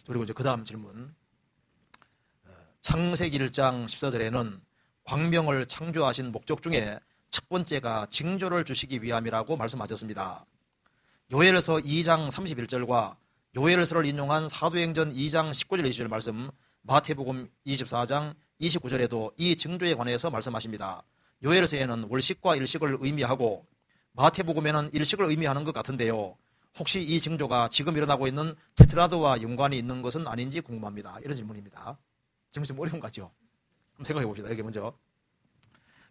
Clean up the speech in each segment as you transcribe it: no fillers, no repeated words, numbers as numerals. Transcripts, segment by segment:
그리고 이제 그 다음 질문. 창세기 1장 14절에는 광명을 창조하신 목적 중에 첫 번째가 징조를 주시기 위함이라고 말씀하셨습니다. 요엘서 2장 31절과 요엘서를 인용한 사도행전 2장 19절 20절 말씀, 마태복음 24장 29절에도 이 징조에 관해서 말씀하십니다. 요엘서에는 월식과 일식을 의미하고 마태복음에는 일식을 의미하는 것 같은데요. 혹시 이 징조가 지금 일어나고 있는 테트라드와 연관이 있는 것은 아닌지 궁금합니다. 이런 질문입니다. 질문 좀 어려운 거 같죠? 한번 생각해 봅시다. 여기 먼저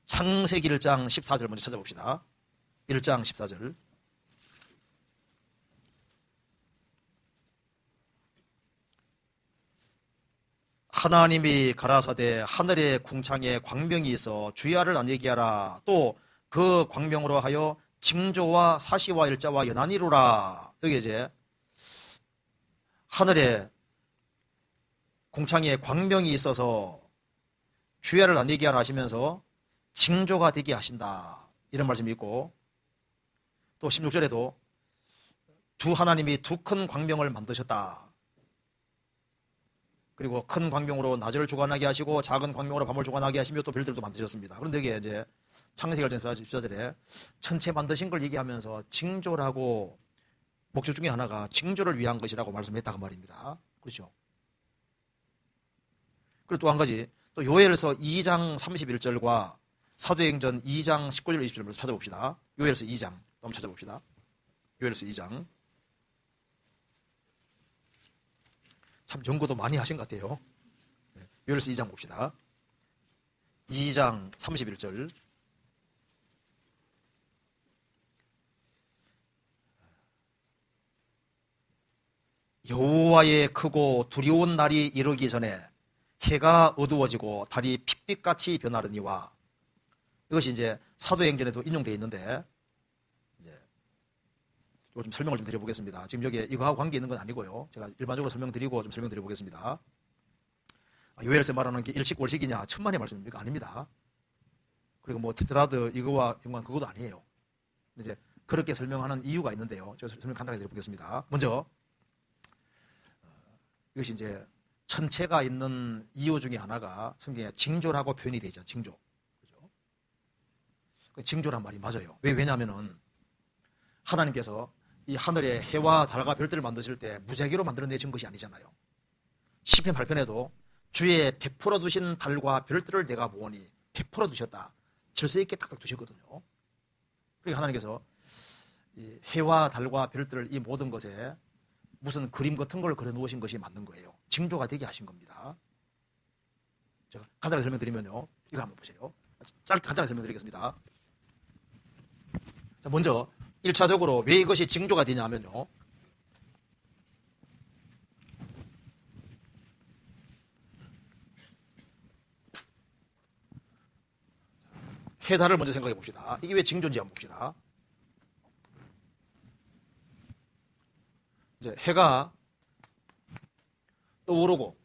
창세기 1장 14절 먼저 찾아봅시다. 1장 14절. 하나님이 가라사대 하늘의 궁창에 광명이 있어 주야를 안 얘기하라. 또 그 광명으로 하여 징조와 사시와 일자와 연한이로라. 여기 이제 하늘에 궁창에 광명이 있어서 주야를 안 얘기하라 하시면서 징조가 되게 하신다. 이런 말씀이 있고, 또 16절에도 두 하나님이 두 큰 광명을 만드셨다. 그리고 큰 광명으로 낮을 주관하게 하시고 작은 광명으로 밤을 주관하게 하시며 또 별들도 만드셨습니다. 그런데 이게 이제 창세기 1장 14절에 천체 만드신 걸 얘기하면서 징조라고, 목적 중에 하나가 징조를 위한 것이라고 말씀했다고 말입니다. 그렇죠? 그리고 또 한 가지, 또 요엘서 2장 31절과 사도행전 2장 19절 20절을 찾아봅시다. 요엘서 2장 한번 찾아봅시다. 요엘서 2장. 참 연구도 많이 하신 것 같아요. 요엘서 2장 봅시다. 2장 31절. 여호와의 크고 두려운 날이 이르기 전에 해가 어두워지고 달이 핏빛같이 변하려니와. 이것이 이제 사도행전에도 인용되어 있는데, 이제 이거 좀 설명을 좀 드려보겠습니다. 지금 여기에 이거하고 관계 있는 건 아니고요. 제가 일반적으로 설명드리고 좀 설명드려보겠습니다. 요엘서 말하는 게 일식 월식이냐 천만의 말씀입니까? 아닙니다. 그리고 뭐 테트라드 이거와 연관 그것도 아니에요. 이제 그렇게 설명하는 이유가 있는데요. 제가 설명 간단하게 드려보겠습니다. 먼저 이것이 이제 천체가 있는 이유 중에 하나가 성경에 징조라고 표현이 되죠. 징조. 그죠? 징조란 말이 맞아요. 왜냐하면은 하나님께서 이 하늘에 해와 달과 별들을 만드실 때 무작위로 만들어내신 것이 아니잖아요. 시편 8편에도 주의 베풀어 두신 달과 별들을 내가 보오니, 베풀어 두셨다. 질서 있게 딱딱 두셨거든요. 그러니까 하나님께서 이 해와 달과 별들을 이 모든 것에 무슨 그림 같은 걸 그려 놓으신 것이 맞는 거예요. 징조가 되게 하신 겁니다. 제가 간단하게 설명드리면요. 이거 한번 보세요. 짧게 간단하게 설명드리겠습니다. 자, 먼저 1차적으로 왜 이것이 징조가 되냐 하면요. 해달을 먼저 생각해 봅시다. 이게 왜 징조인지 한번 봅시다. 이제 해가 떠오르고,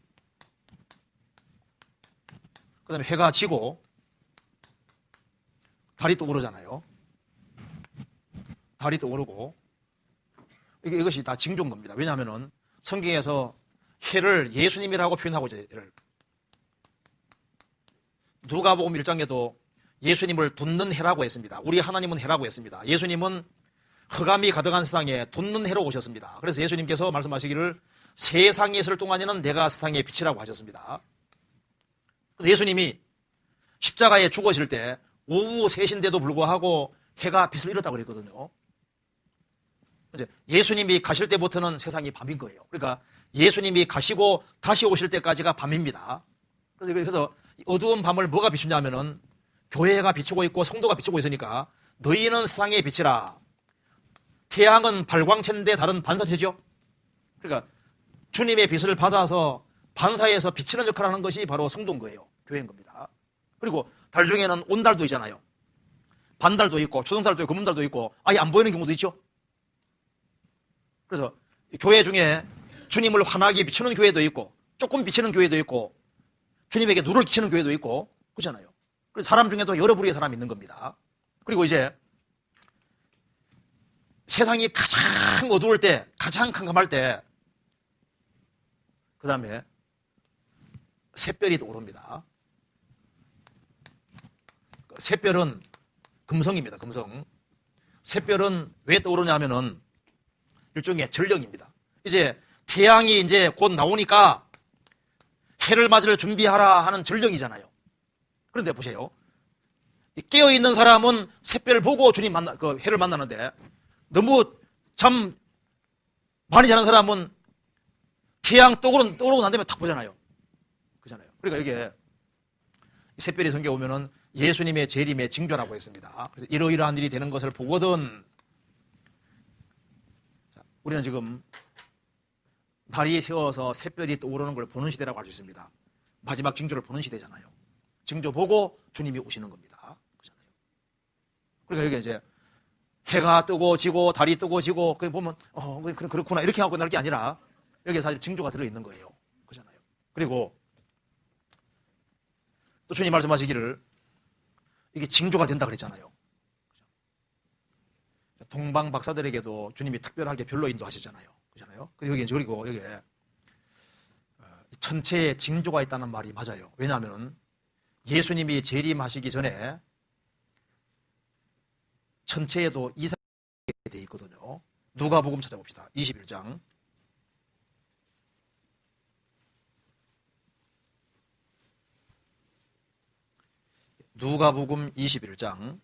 그 다음에 해가 지고, 달이 떠오르잖아요. 달이 떠오르고, 이것이 다 징조인 겁니다. 왜냐하면 성경에서 해를 예수님이라고 표현하고 있어요. 누가복음 1장에도 예수님을 돋는 해라고 했습니다. 우리 하나님은 해라고 했습니다. 예수님은 흑암이 가득한 세상에 돋는 해로 오셨습니다. 그래서 예수님께서 말씀하시기를 세상에 있을 동안에는 내가 세상의 빛이라고 하셨습니다. 예수님이 십자가에 죽으실 때 오후 3시인데도 불구하고 해가 빛을 잃었다고 그랬거든요. 이제 예수님이 가실 때부터는 세상이 밤인 거예요. 그러니까 예수님이 가시고 다시 오실 때까지가 밤입니다. 그래서 어두운 밤을 뭐가 비추냐면은 교회가 비추고 있고 성도가 비추고 있으니까 너희는 세상의 빛이라. 태양은 발광체인데 달은 반사체죠. 그러니까 주님의 빛을 받아서 반사해서 비치는 역할을 하는 것이 바로 성도인 거예요. 교회인 겁니다. 그리고 달 중에는 온달도 있잖아요. 반달도 있고 초등달도 있고 금음달도 있고 아예 안 보이는 경우도 있죠. 그래서 교회 중에 주님을 환하게 비추는 교회도 있고 조금 비치는 교회도 있고 주님에게 눈을 비치는 교회도 있고 그렇잖아요. 그래서 사람 중에도 여러 부류의 사람이 있는 겁니다. 그리고 이제 세상이 가장 어두울 때, 가장 캄캄할 때 그 다음에 샛별이 떠오릅니다. 샛별은 금성입니다. 금성. 샛별은 왜 떠오르냐면은 일종의 전령입니다. 이제 태양이 이제 곧 나오니까 해를 맞을 준비하라 하는 전령이잖아요. 그런데 보세요. 깨어있는 사람은 샛별을 보고 주님 그 해를 만나는데, 너무 잠 많이 자는 사람은 태양 떠오르고 난 다음에 탁 보잖아요. 그잖아요. 그러니까 이게 샛별이 성경에 오면은 예수님의 재림의 징조라고 했습니다. 그래서 이러이러한 일이 되는 것을 보거든. 자, 우리는 지금 달이 세워서 샛별이 떠오르는 걸 보는 시대라고 할 수 있습니다. 마지막 징조를 보는 시대잖아요. 징조 보고 주님이 오시는 겁니다. 그렇잖아요. 그러니까 여기 이제 해가 뜨고 지고 달이 뜨고 지고 그 보면 그렇구나 이렇게 하고 날 게 아니라 여기에 사실 징조가 들어있는 거예요. 그렇잖아요. 그리고 또 주님 말씀하시기를 이게 징조가 된다 그랬잖아요. 동방 박사들에게도 주님이 특별하게 별로 인도하시잖아요. 그렇잖아요. 그리고 여기에 천체에 징조가 있다는 말이 맞아요. 왜냐하면 예수님이 재림하시기 전에 천체에도 이상이 되어 있거든요. 누가복음 찾아봅시다. 21장. 누가복음 21장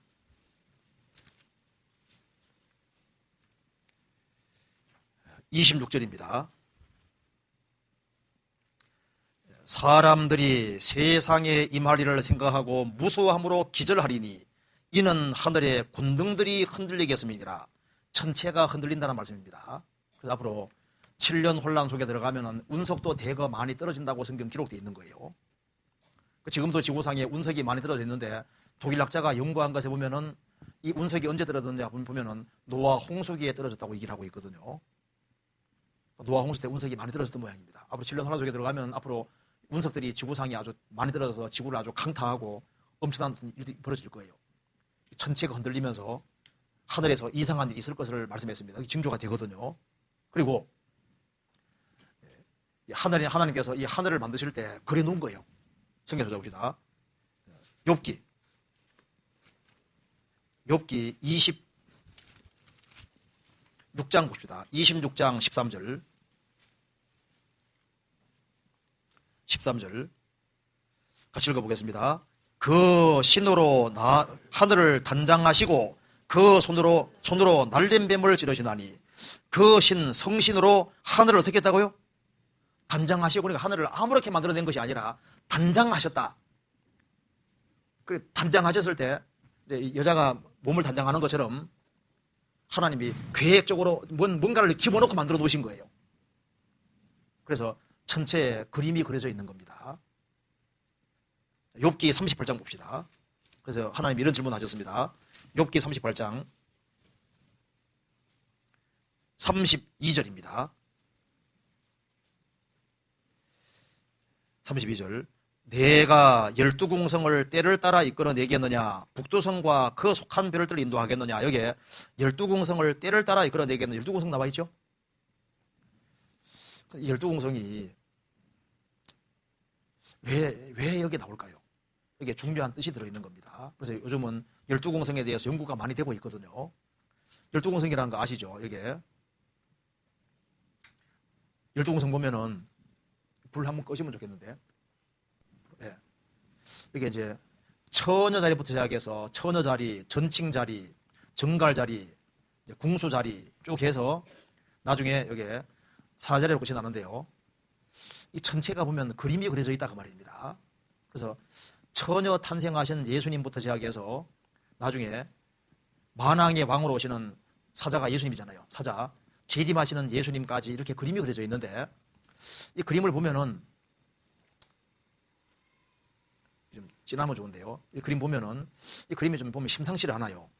26절입니다. 사람들이 세상에 임할 일을 생각하고 무수함으로 기절하리니 이는 하늘의 군등들이 흔들리겠음이니라. 천체가 흔들린다는 말씀입니다. 그래서 앞으로 7년 혼란 속에 들어가면 운석도 대거 많이 떨어진다고 성경 기록되어 있는 거예요. 지금도 지구상에 운석이 많이 떨어져 있는데 독일학자가 연구한 것에 보면은 이 운석이 언제 떨어졌냐 보면은 노아 홍수기에 떨어졌다고 얘기를 하고 있거든요. 노아 홍수 때 운석이 많이 떨어졌던 모양입니다. 앞으로 7년 혼란 속에 들어가면 앞으로 운석들이 지구상에 아주 많이 떨어져서 지구를 아주 강타하고 엄청난 일이 벌어질 거예요. 천체가 흔들리면서 하늘에서 이상한 일이 있을 것을 말씀했습니다. 이게 징조가 되거든요. 그리고 하나님께서 이 하늘을 만드실 때 그려놓은 거예요. 성경 찾아봅시다. 욥기 26장 봅시다. 26장 13절 같이 읽어보겠습니다. 그 신으로 하늘을 단장하시고 그 손으로 날된 뱀을 찌르시나니 그 신 성신으로 하늘을 어떻게 했다고요? 단장하시고, 그러니까 하늘을 아무렇게 만들어낸 것이 아니라 단장하셨다. 그 단장하셨을 때 여자가 몸을 단장하는 것처럼 하나님이 계획적으로 뭔가를 집어넣고 만들어 놓으신 거예요. 그래서 천체에 그림이 그려져 있는 겁니다. 욥기 38장 봅시다. 그래서 하나님이 이런 질문을 하셨습니다. 욥기 38장 32절입니다. 32절. 내가 12궁성을 때를 따라 이끌어내겠느냐, 북두성과 그 속한 별들을 인도하겠느냐. 여기에 12궁성을 때를 따라 이끌어내겠느냐. 12궁성 나와 있죠? 12궁성이 왜 여기 나올까요? 여기에 중요한 뜻이 들어있는 겁니다. 그래서 요즘은 12궁성에 대해서 연구가 많이 되고 있거든요. 12궁성이라는 거 아시죠? 여기에 12궁성 보면은 불 한번 꺼시면 좋겠는데, 예. 이게 이제 처녀 자리부터 시작해서 처녀 자리, 전칭 자리, 정갈 자리, 궁수 자리 쭉 해서 나중에 여기에 사자리로 끝이 나는데요. 이 전체가 보면 그림이 그려져 있다 그 말입니다. 그래서 처녀 탄생하신 예수님부터 시작해서 나중에 만왕의 왕으로 오시는 사자가 예수님이잖아요. 사자, 재림하시는 예수님까지 이렇게 그림이 그려져 있는데, 이 그림을 보면은 좀 진하면 좋은데요. 이 그림 보면은 이 그림이 좀 보면 심상치 않아요.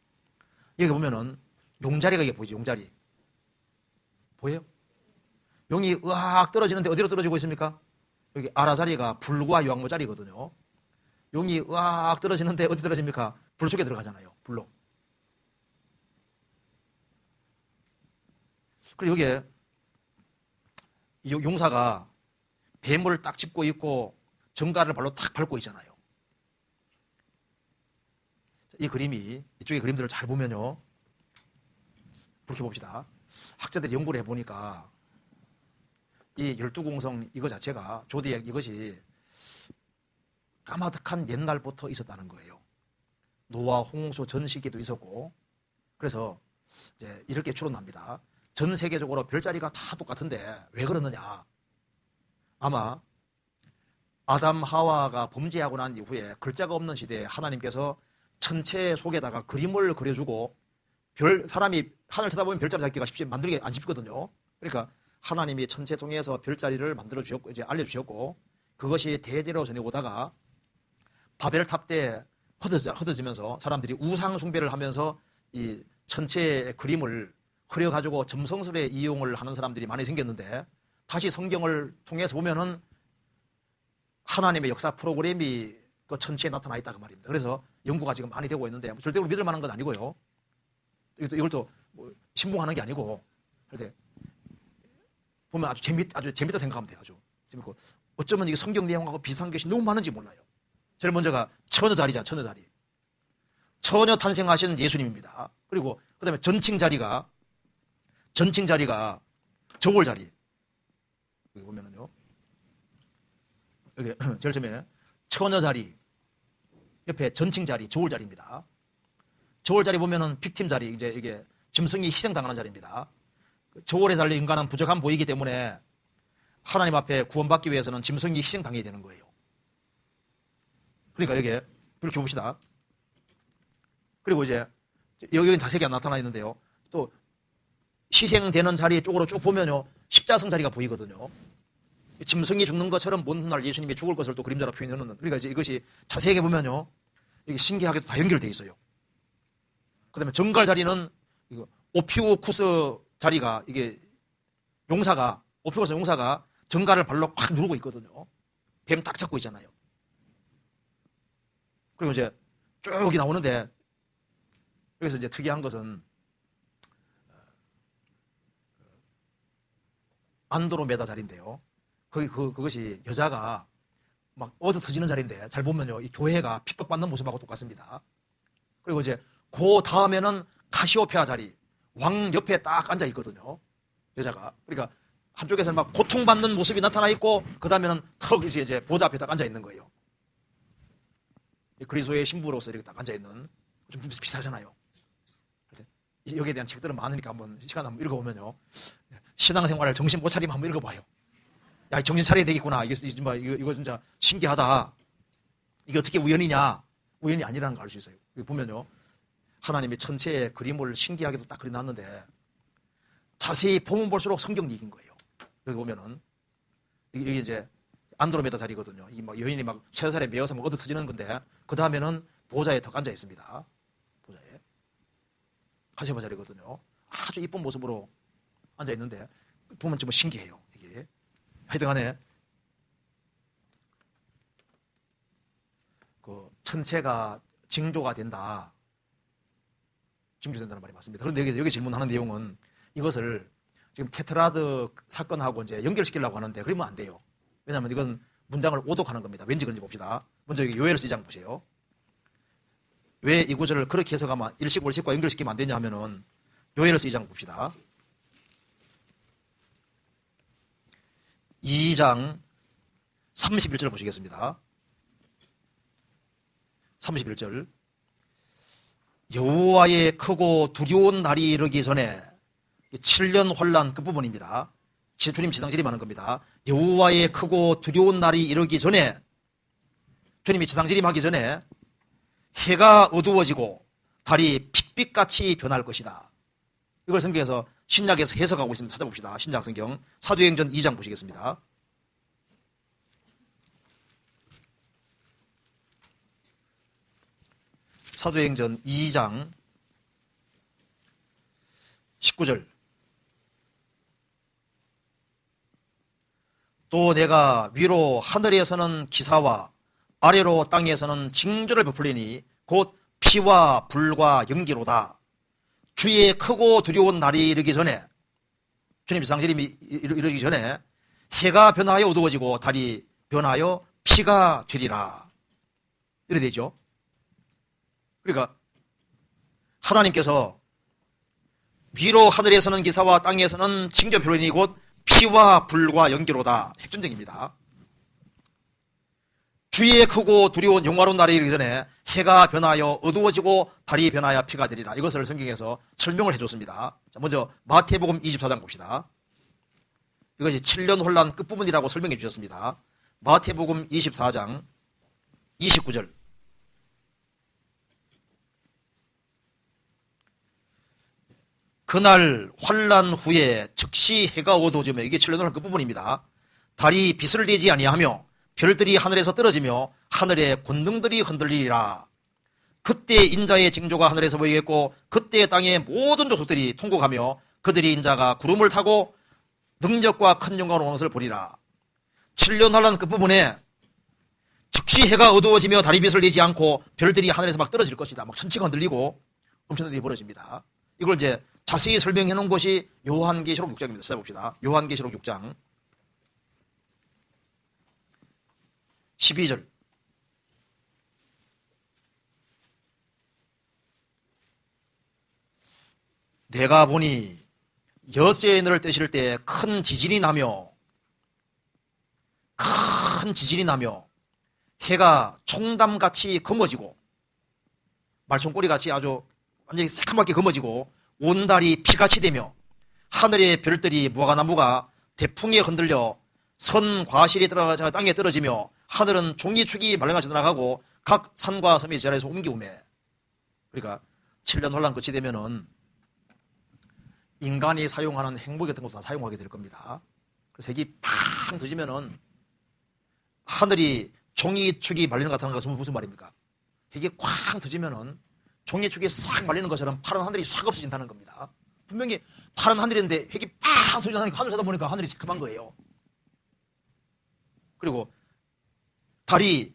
여기 보면은 용자리가 이게 보이죠. 용자리 보여요? 용이 으악 떨어지는데 어디로 떨어지고 있습니까? 여기 아라자리가 불과 유황모 자리거든요. 용이 으악 떨어지는데 어디 떨어집니까? 불 속에 들어가잖아요. 불로. 그리고 여기에 이 용사가 뱀을 딱 짚고 있고 정갈을 발로 탁 밟고 있잖아요. 이 그림이, 이쪽의 그림들을 잘 보면요, 그렇게 봅시다. 학자들이 연구를 해보니까 이 12공성 이거 자체가 조디액 이것이 까마득한 옛날부터 있었다는 거예요. 노아, 홍수 전 시기도 있었고, 그래서 이제 이렇게 추론합니다. 전 세계적으로 별자리가 다 똑같은데 왜 그러느냐? 아마 아담 하와가 범죄하고 난 이후에 글자가 없는 시대에 하나님께서 천체 속에다가 그림을 그려주고 사람이 하늘 쳐다보면 별자리 잡기가 쉽지 만들기 안 쉽거든요. 그러니까 하나님이 천체 통해서 별자리를 만들어 주셨고 이제 알려주셨고, 그것이 대대로 전해오다가 바벨탑 때 흩어지면서 사람들이 우상 숭배를 하면서 이 천체의 그림을 그려가지고 점성술에 이용을 하는 사람들이 많이 생겼는데, 다시 성경을 통해서 보면은 하나님의 역사 프로그램이 그 천체에 나타나 있다 그 말입니다. 그래서 연구가 지금 많이 되고 있는데 절대로 믿을 만한 건 아니고요. 이걸 또 뭐 신봉하는 게 아니고, 그런데 보면 아주 재밌다 생각하면 돼요. 아주 재밌고, 어쩌면 이게 성경 내용하고 비슷한 것이 너무 많은지 몰라요. 제일 먼저가 처녀 자리자, 처녀 자리. 처녀 탄생하신 예수님입니다. 그리고 그 다음에 전칭 자리가 저울 자리. 여기 보면은요, 여기 제일 처음에 처녀 자리 옆에 전칭 자리, 저울 자리입니다. 저울 자리 보면은 빅팀 자리, 이제 이게 짐승이 희생당하는 자리입니다. 저울에 달린 인간은 부족한 보이기 때문에 하나님 앞에 구원받기 위해서는 짐승이 희생당해야 되는 거예요. 그러니까 여기에 그렇게 봅시다. 그리고 이제 여기는 자세히 안 나타나 있는데요, 또 희생되는 자리 쪽으로 쭉 보면요, 십자성 자리가 보이거든요. 짐승이 죽는 것처럼 먼 훗날 예수님이 죽을 것을 또 그림자로 표현해놓는, 그러니까 이제 이것이 자세하게 보면요, 이게 신기하게도 다 연결되어 있어요. 그 다음에 정갈 자리는 이거 오피우쿠스 자리가, 이게 오피우쿠스 용사가 정갈을 발로 확 누르고 있거든요. 뱀 딱 잡고 있잖아요. 그리고 이제 쭉 나오는데, 여기서 이제 특이한 것은 안드로메다 자리인데요. 그것이 여자가 막 얻어 터지는 자리인데, 잘 보면요, 이 교회가 핍박받는 모습하고 똑같습니다. 그리고 이제 그 다음에는 카시오페아 자리, 왕 옆에 딱 앉아 있거든요, 여자가. 그러니까 한쪽에서는 막 고통받는 모습이 나타나 있고, 그 다음에는 턱 이제 보좌 앞에 딱 앉아 있는 거예요. 그리스도의 신부로서 이렇게 딱 앉아 있는, 좀 비슷하잖아요. 여기에 대한 책들은 많으니까 한번 시간 한번 읽어보면요, 신앙생활을 정신 못 차리면 한번 읽어봐요. 야, 정신 차려야 되겠구나. 이거 진짜 신기하다. 이게 어떻게 우연이냐? 우연이 아니라는 걸 알 수 있어요. 여기 보면요, 하나님이 천체의 그림을 신기하게도 딱 그려놨는데, 자세히 보면 볼수록 성경 얘기인 거예요. 여기 보면은 이게 이제 안드로메다 자리거든요. 이게 막 여인이 막 쇠살에 매어서 막 얻어 터지는 건데, 그 다음에는 보좌에 턱 앉아 있습니다. 보좌에 카시오페아 자리거든요. 아주 이쁜 모습으로 앉아 있는데 보면 좀 신기해요. 이게 하여튼간에 그 천체가 징조가 된다. 징조된다는 말이 맞습니다. 그런데 여기 질문하는 내용은 이것을 지금 테트라드 사건하고 이제 연결시키려고 하는데, 그러면 안 돼요. 왜냐하면 이건 문장을 오독하는 겁니다. 왠지 그런지 봅시다. 먼저 여기 요엘서 2장 보세요. 왜 이 구절을 그렇게 해석하면 일식 월식과 연결시키면 안 되냐 하면은, 요엘서 2장 봅시다. 2장 31절을 보시겠습니다. 31절. 여호와의 크고 두려운 날이 이르기 전에, 7년 혼란 끝부분입니다. 주님 지상질이 많은 겁니다. 여호와의 크고 두려운 날이 이르기 전에, 주님이 지상질임하기 전에 해가 어두워지고 달이 핏빛같이 변할 것이다. 이걸 성경에서 신약에서 해석하고 있습니다. 찾아봅시다. 신약 성경 사도행전 2장 보시겠습니다. 사도행전 2장 19절. 또 내가 위로 하늘에서는 기사와 아래로 땅에서는 징조를 베풀리니 곧 피와 불과 연기로다. 주의 크고 두려운 날이 이르기 전에, 주님 지상질임이 이르기 전에 해가 변하여 어두워지고 달이 변하여 피가 되리라. 이래 되죠. 그러니까 하나님께서 위로 하늘에서는 기사와 땅에서는 징조 표현이 곧 피와 불과 연기로다. 핵전쟁입니다. 주의 크고 두려운 영화로운 날이 이르기 전에 해가 변하여 어두워지고 달이 변하여 피가 되리라. 이것을 성경에서 설명을 해줬습니다. 자, 먼저 마태복음 24장 봅시다. 이것이 7년 혼란 끝부분이라고 설명해 주셨습니다. 마태복음 24장 29절. 그날 환란 후에 즉시 해가 어두워지며, 이게 7년 혼란 끝부분입니다. 달이 빛을 내지 아니하며 별들이 하늘에서 떨어지며 하늘의 권능들이 흔들리리라. 그때 인자의 징조가 하늘에서 보이겠고 그때 땅의 모든 족속들이 통곡하며 그들이 인자가 구름을 타고 능력과 큰 영광으로 오는 것을 보리라. 7년 환란 끝부분에 즉시 해가 어두워지며 달이 빛을 내지 않고 별들이 하늘에서 막 떨어질 것이다. 막 천지가 흔들리고 엄청난 일이 벌어집니다. 이걸 이제 자세히 설명해 놓은 것이 요한계시록 6장입니다. 찾아봅시다. 요한계시록 6장 12절. 내가 보니 엿새의 너를 떼실 때 큰 지진이 나며 해가 총담같이 검어지고 말총꼬리같이 아주 완전히 새카맣게 검어지고 온 달이 피같이 되며 하늘의 별들이 무화과나무가 대풍에 흔들려 선 과실이 들어가 땅에 떨어지며 하늘은 종이축이 말랑같이 날아가고 각 산과 섬이 자리에서 옮기우매. 그러니까 7년 혼란 끝이 되면은 인간이 사용하는 행복 같은 것도 다 사용하게 될 겁니다. 그래서 핵이 팡 터지면은 하늘이 종이축이 말리는 것 같다는 것은 무슨 말입니까? 핵이 쾅 터지면은 종이축이 싹 말리는 것처럼 파란 하늘이 싹 없어진다는 겁니다. 분명히 파란 하늘인데 핵이 팍 터지는 하늘 쳐다보니까 하늘이 새카만 거예요. 그리고 달이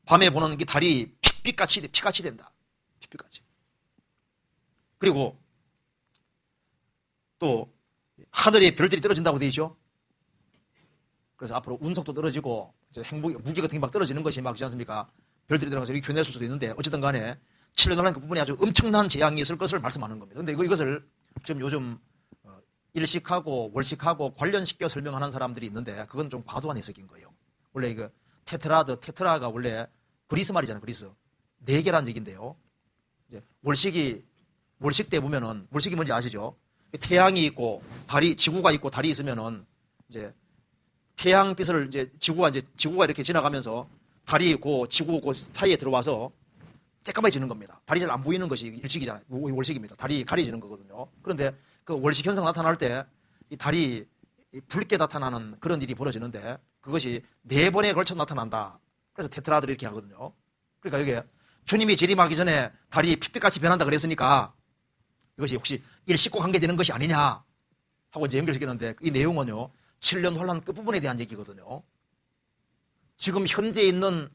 밤에 보는 게 달이 피같이 된다. 핏빛같이. 그리고 또 하늘에 별들이 떨어진다고 되어 있죠. 그래서 앞으로 운석도 떨어지고 무기 같은 게 막 떨어지는 것이 막 그렇지 않습니까? 별들이 들어가서 이렇게 변했을 수도 있는데 어쨌든 간에 7년 혼란 그 부분이 아주 엄청난 재앙이 있을 것을 말씀하는 겁니다. 근데 이것을 지금 요즘 일식하고 월식하고 관련시켜 설명하는 사람들이 있는데 그건 좀 과도한 해석인 거예요. 원래 이거 테트라가 원래 그리스 말이잖아요. 그리스. 4개란 얘기인데요. 이제 월식 때 보면은 월식이 뭔지 아시죠? 태양이 있고 지구가 있고 달이 있으면은 이제 태양빛을 지구가 이렇게 지나가면서 달이 그 지구 그 사이에 들어와서 새까매지는 겁니다. 달이 잘 안 보이는 것이 일식이잖아요. 월식입니다. 달이 가려지는 거거든요. 그런데 그 월식 현상 나타날 때 이 달이 붉게 나타나는 그런 일이 벌어지는데 그것이 4번에 걸쳐 나타난다. 그래서 테트라들이 이렇게 하거든요. 그러니까 이게 주님이 재림하기 전에 달이 핏빛같이 변한다 그랬으니까 이것이 혹시 일식과 관계되는 것이 아니냐 하고 이제 연결시켰는데 이 내용은요 7년 혼란 끝부분에 대한 얘기거든요. 지금 현재 있는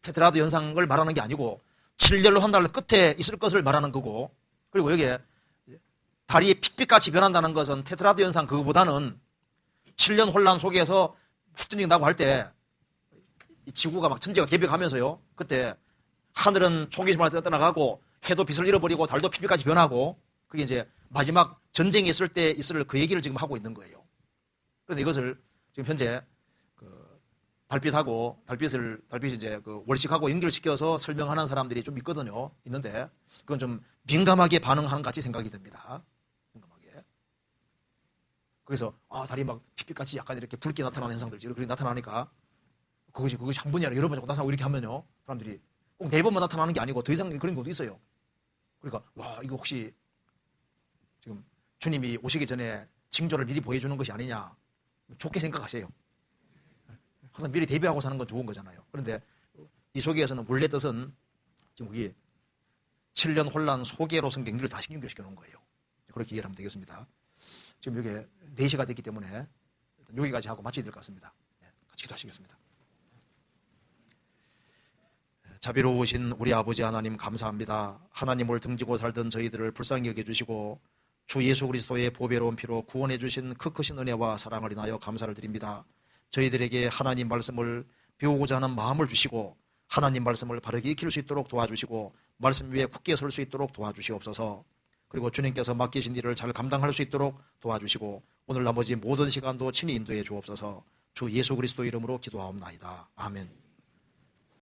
테트라드 현상을 말하는 게 아니고 7년 혼란 끝에 있을 것을 말하는 거고, 그리고 여기에 달이 핏빛같이 변한다는 것은 테트라드 현상 그거보다는 7년 혼란 속에서 핵전쟁이 나고 할 때 지구가 막 천지가 개벽하면서요, 그때 하늘은 총기심을 떠나가고 해도 빛을 잃어버리고 달도 핏빛같이 변하고 그게 이제 마지막 전쟁이 있을 때 있을 그 얘기를 지금 하고 있는 거예요. 그런데 이것을 지금 현재 달빛이 이제 월식하고 연결시켜서 설명하는 사람들이 좀 있는데 그건 좀 민감하게 반응하는 것 같이 생각이 듭니다. 민감하게. 그래서 달이 막 핏빛같이 약간 이렇게 붉게 나타나는 현상들 이렇게 나타나니까 그것이 한 번이 아니라 여러 번 나타나고 이렇게 하면요 사람들이 꼭 4번만 나타나는 게 아니고 더 이상 그런 것도 있어요. 그러니까 이거 혹시 지금 주님이 오시기 전에 징조를 미리 보여주는 것이 아니냐 좋게 생각하세요. 항상 미리 대비하고 사는 건 좋은 거잖아요. 그런데 이 소개에서는 원래 뜻은 지금 그게 7년 혼란 소개로 성경을 다시 연결시켜 놓은 거예요. 그렇게 이해를 하면 되겠습니다. 지금 여기 4시가 됐기 때문에 여기까지 하고 마쳐야 될 것 같습니다. 같이 기도하시겠습니다. 자비로우신 우리 아버지 하나님 감사합니다. 하나님을 등지고 살던 저희들을 불쌍히 여겨주시고 주 예수 그리스도의 보배로운 피로 구원해 주신 그 크신 은혜와 사랑을 인하여 감사를 드립니다. 저희들에게 하나님 말씀을 배우고자 하는 마음을 주시고 하나님 말씀을 바르게 익힐 수 있도록 도와주시고 말씀 위에 굳게 설 수 있도록 도와주시옵소서. 그리고 주님께서 맡기신 일을 잘 감당할 수 있도록 도와주시고 오늘 나머지 모든 시간도 친히 인도해 주옵소서. 주 예수 그리스도 이름으로 기도하옵나이다. 아멘.